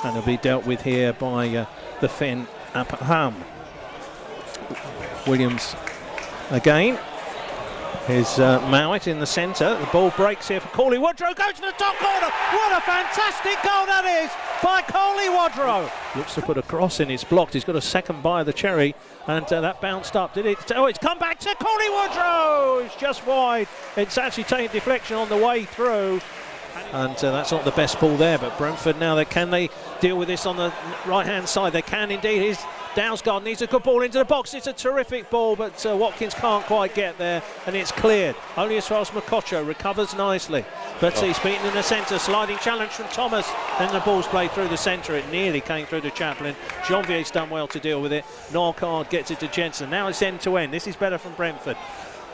and it'll be dealt with here by the Finn Apaham. Williams again. Here's Mowat in the centre. The ball breaks here for Coley Woodrow. Goes to the top corner. What a fantastic goal that is by Coley Woodrow. Looks to put a cross in. It's blocked. He's got a second by the cherry, and that bounced up. Did it? Oh, it's come back to Coley Woodrow. It's just wide. It's actually taking deflection on the way through. And that's not the best ball there, but Brentford now, can they deal with this on the right-hand side? They can indeed. Here's Dowsgard, needs a good ball into the box. It's a terrific ball, but Watkins can't quite get there, and it's cleared. Only as far as Makocho recovers nicely. But he's beaten in the centre, sliding challenge from Thomas. Then the ball's played through the centre. It nearly came through to Chaplin. Janvier's done well to deal with it. Norcard gets it to Jensen. Now it's end-to-end. This is better from Brentford.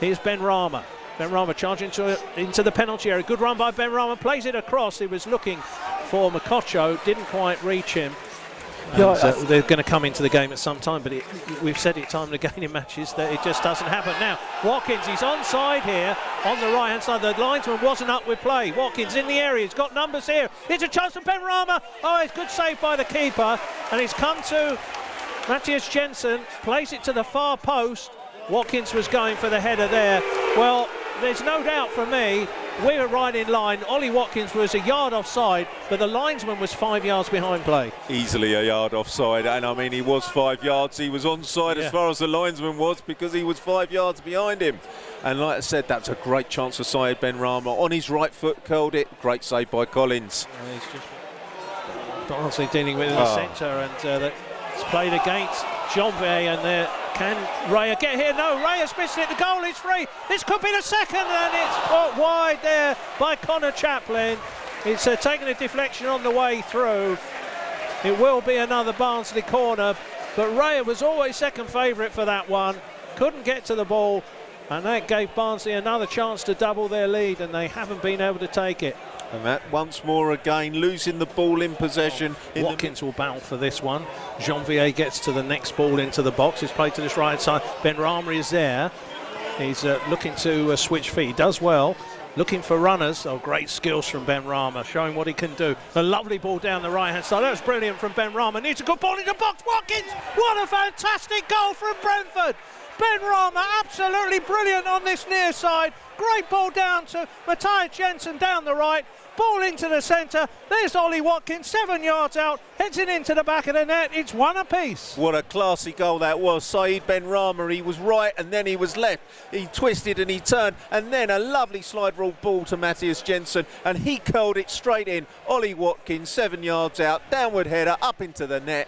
Here's Ben Rama. Ben Rama charging into the penalty area. Good run by Ben Rama, plays it across. He was looking for Makocho, didn't quite reach him. They're going to come into the game at some time, but we've said it time and again in matches that it just doesn't happen. Now, Watkins, he's onside here on the right-hand side. The linesman wasn't up with play. Watkins in the area, he's got numbers here. It's a chance for Ben Rama. Oh, it's good save by the keeper, and he's come to Matthias Jensen, plays it to the far post. Watkins was going for the header there. Well, there's no doubt for me, we were right in line. Ollie Watkins was a yard offside, but the linesman was 5 yards behind play. Easily a yard offside, and I mean, he was 5 yards. He was onside as far as the linesman was, because he was 5 yards behind him. And like I said, that's a great chance for Syed Ben Rama. On his right foot, curled it. Great save by Collins. He's just Barnsley dealing with the centre, and it's played against Janvier, and there. Can Raya get here? No, Raya's missed it. The goal is free. This could be the second, and it's put wide there by Connor Chaplin. It's taken a deflection on the way through. It will be another Barnsley corner, but Raya was always second favourite for that one. Couldn't get to the ball, and that gave Barnsley another chance to double their lead, and they haven't been able to take it. And that once more again, losing the ball in possession. Watkins will battle for this one. Janvier gets to the next ball into the box. It's played to this right side. Ben Rama is there. He's looking to switch feet. He does well. Looking for runners. Oh, great skills from Ben Rama, showing what he can do. A lovely ball down the right-hand side. That was brilliant from Ben Rama. Needs a good ball in the box. Watkins! What a fantastic goal from Brentford! Ben Rama absolutely brilliant on this near side. Great ball down to Matthias Jensen down the right. Ball into the centre. There's Ollie Watkins, 7 yards out, heads it into the back of the net. It's one apiece. What a classy goal that was. Saeed Ben Rama, he was right and then he was left. He twisted and he turned, and then a lovely slide rule ball to Matthias Jensen, and he curled it straight in. Ollie Watkins, 7 yards out, downward header up into the net.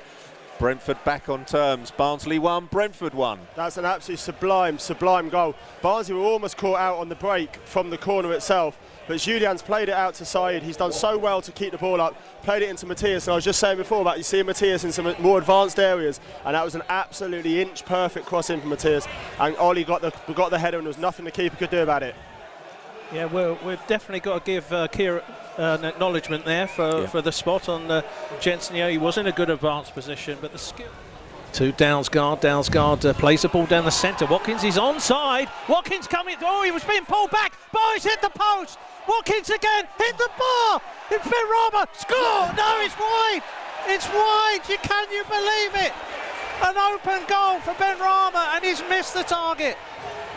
Brentford back on terms. Barnsley 1, Brentford 1. That's an absolutely sublime goal. Barnsley were almost caught out on the break from the corner itself, but Julian's played it out to Saeed. He's done so well to keep the ball up, played it into Matthias, and I was just saying before about you seeing Matthias in some more advanced areas, and that was an absolutely inch-perfect cross in for Matthias, and Ollie got the header, and there was nothing the keeper could do about it. Yeah, we've definitely got to give Kieran an acknowledgement there for the spot on Jensen. Yeah, he was in a good advanced position, but the skill. To Dowsgard plays the ball down the centre. Watkins is onside. Watkins coming. Oh, he was being pulled back. Boys hit the post. Watkins again hit the bar. It's Ben Rama. Score! No, it's wide. It's wide. Can you believe it? An open goal for Ben Rama, and he's missed the target.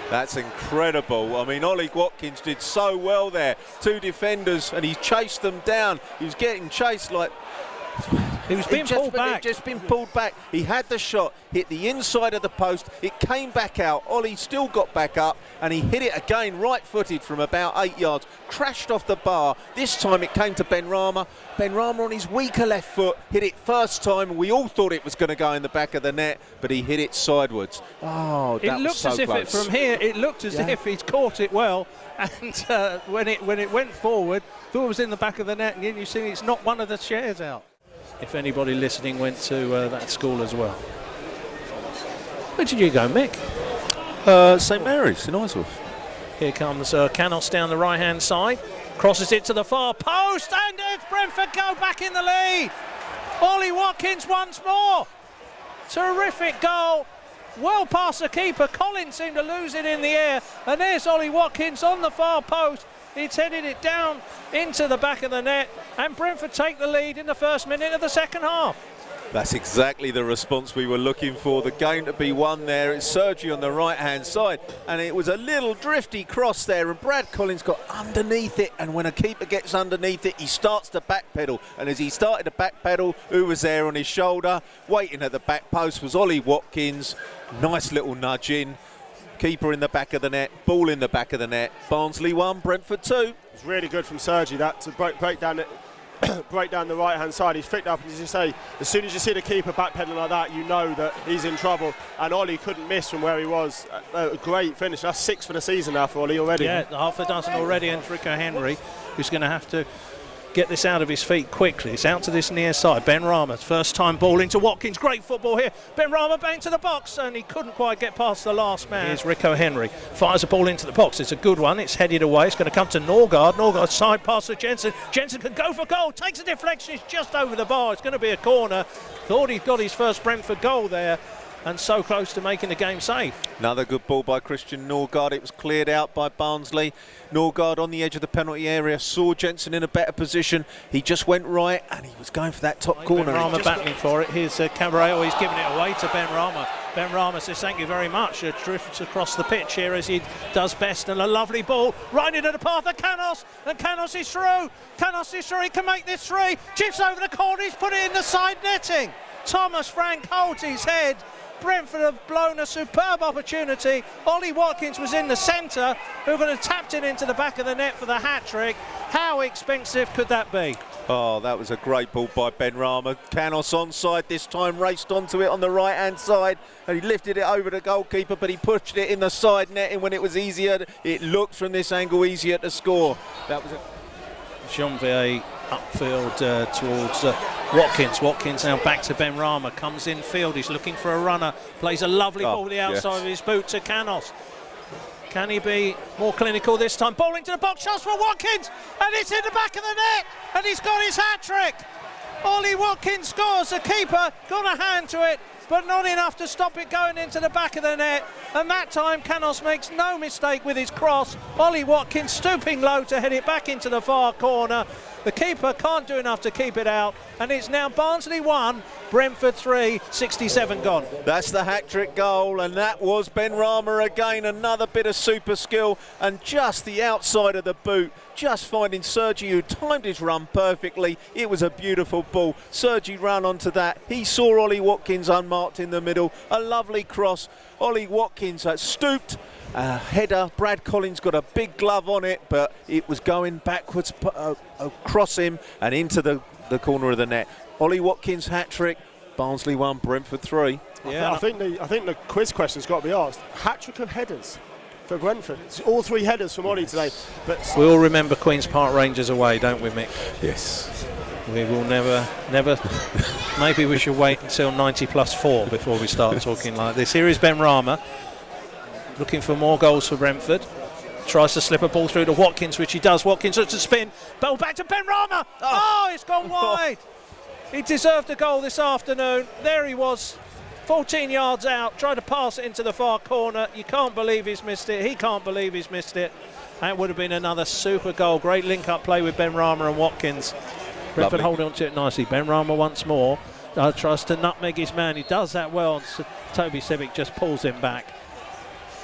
That's incredible. I mean, Ollie Watkins did so well there. Two defenders, and he chased them down. He was getting chased like... He was being pulled back. Just been pulled back. He had the shot, hit the inside of the post. It came back out. Ollie still got back up, and he hit it again right-footed from about 8 yards. Crashed off the bar. This time it came to Ben Rama. Ben Rama on his weaker left foot hit it first time. We all thought it was going to go in the back of the net, but he hit it sidewards. Oh, that was so close. It looked as if from here, it looked as if he'd caught it well, and when it went forward, thought it was in the back of the net, and then you see it's not one of the chairs out. If anybody listening went to that school as well. Where did you go, Mick? St Mary's in Isleworth. Here comes Canos down the right-hand side. Crosses it to the far post, and it's Brentford go back in the lead. Ollie Watkins once more. Terrific goal. Well past the keeper. Collins seemed to lose it in the air. And there's Ollie Watkins on the far post. It's headed it down into the back of the net, and Brentford take the lead in the first minute of the second half. That's exactly the response we were looking for. The game to be won there. It's Sergi on the right-hand side, and it was a little drifty cross there, and Brad Collins got underneath it, and when a keeper gets underneath it, he starts to backpedal, and as he started to backpedal, who was there on his shoulder? Waiting at the back post was Ollie Watkins. Nice little nudge in. Keeper in the back of the net, ball in the back of the net. Barnsley 1, Brentford 2. It's really good from Sergi that to break down the right-hand side. He's picked up, and as you say, as soon as you see the keeper backpedaling like that, you know that he's in trouble. And Ollie couldn't miss from where he was. A great finish. That's 6 for the season now for Ollie already. Yeah, half a dozen already, and Rico Henry, who's going to have to get this out of his feet quickly. It's out to this near side. Ben Rama's first time ball into Watkins. Great football here. Ben Rama bang to the box, and he couldn't quite get past the last man. Here's Rico Henry. Fires a ball into the box. It's a good one. It's headed away. It's going to come to Norgard. Norgard side pass to Jensen. Jensen can go for goal. Takes a deflection. It's just over the bar. It's going to be a corner. Thought he'd got his first Brentford goal there, and so close to making the game safe. Another good ball by Christian Norgard. It was cleared out by Barnsley. Norgard on the edge of the penalty area, saw Jensen in a better position. He just went right, and he was going for that top corner. Ben Rama battling for it. Here's Cabareo. He's giving it away to Ben Rama. Ben Rama says thank you very much. Drifts across the pitch here as he does best, and a lovely ball right into the path of Canos, and Canos is through. Canos is through. He can make this 3. Chips over the corner. He's put it in the side netting. Thomas Frank holds his head. Brentford have blown a superb opportunity. Ollie Watkins was in the centre, who could have tapped it into the back of the net for the hat-trick. How expensive could that be? Oh, that was a great ball by Ben Rama. Canos onside this time, raced onto it on the right-hand side, and he lifted it over the goalkeeper, but he pushed it in the side netting when it was easier. It looked from this angle easier to score. That was Jean-Vier upfield towards Watkins. Watkins now back to Ben Rama, comes in field, he's looking for a runner, plays a lovely ball with the outside of his boot to Canos. Can he be more clinical this time? Ball into the box, shots for Watkins, and it's in the back of the net, and he's got his hat-trick. Ollie Watkins scores. The keeper got a hand to it, but not enough to stop it going into the back of the net. And that time Canos makes no mistake with his cross. Ollie Watkins stooping low to head it back into the far corner. The keeper can't do enough to keep it out, and it's now Barnsley 1, Brentford 3, 67 gone. That's the hat-trick goal, and that was Ben Rama again. Another bit of super skill, and just the outside of the boot, just finding Sergi, who timed his run perfectly. It was a beautiful ball. Sergi ran onto that. He saw Ollie Watkins unmarked in the middle. A lovely cross. Ollie Watkins stooped. Header. Brad Collins got a big glove on it, but it was going backwards across him and into the corner of the net. Ollie Watkins hat-trick. Barnsley 1, Brentford 3. Yeah, I think the quiz question's got to be asked. Hat-trick of headers for Brentford. It's all 3 headers from Ollie today. But we all remember Queen's Park Rangers away, don't we, Mick? Yes. We will never. Maybe we should wait until 90+4 before we start talking like this. Here is Ben Rama, looking for more goals for Brentford. Tries to slip a ball through to Watkins, which he does. Watkins looks to spin. Ball back to Ben Rama. Oh, it's gone wide. He deserved a goal this afternoon. There he was, 14 yards out, tried to pass it into the far corner. You can't believe he's missed it. He can't believe he's missed it. That would have been another super goal. Great link-up play with Ben Rama and Watkins. Brentford holding on to it nicely. Ben Rama once more tries to nutmeg his man. He does that well, and Toby Sevic just pulls him back.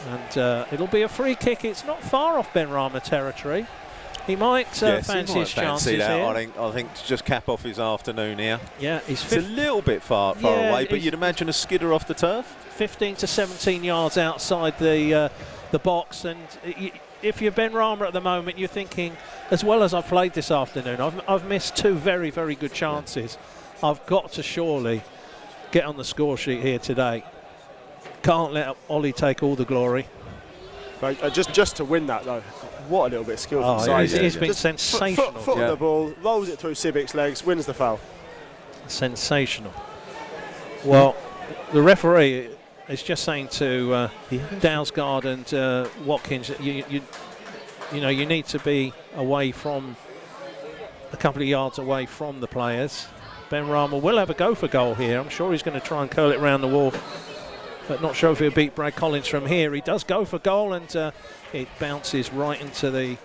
And it'll be a free kick. It's not far off Ben Rama territory. He might fancy his chances here. I think to just cap off his afternoon here. Yeah, it's a little bit far away, but you'd imagine a skidder off the turf. 15 to 17 yards outside the box, and if you're Ben Rama at the moment, you're thinking, as well as I've played this afternoon, I've missed 2 very, very good chances. I've got to surely get on the score sheet here today. Can't let Ollie take all the glory. Right, just to win that though, what a little bit of skill from side. He's been sensational. Foot of the ball, rolls it through Sivic's legs, wins the foul. Sensational. Well, the referee is just saying to Dalsgaard and Watkins, you know, you need to be away from a couple of yards away from the players. Ben Rama will have a go for goal here. I'm sure he's going to try and curl it around the wall, but not sure if he'll beat Brad Collins from here. He does go for goal, and it bounces right into the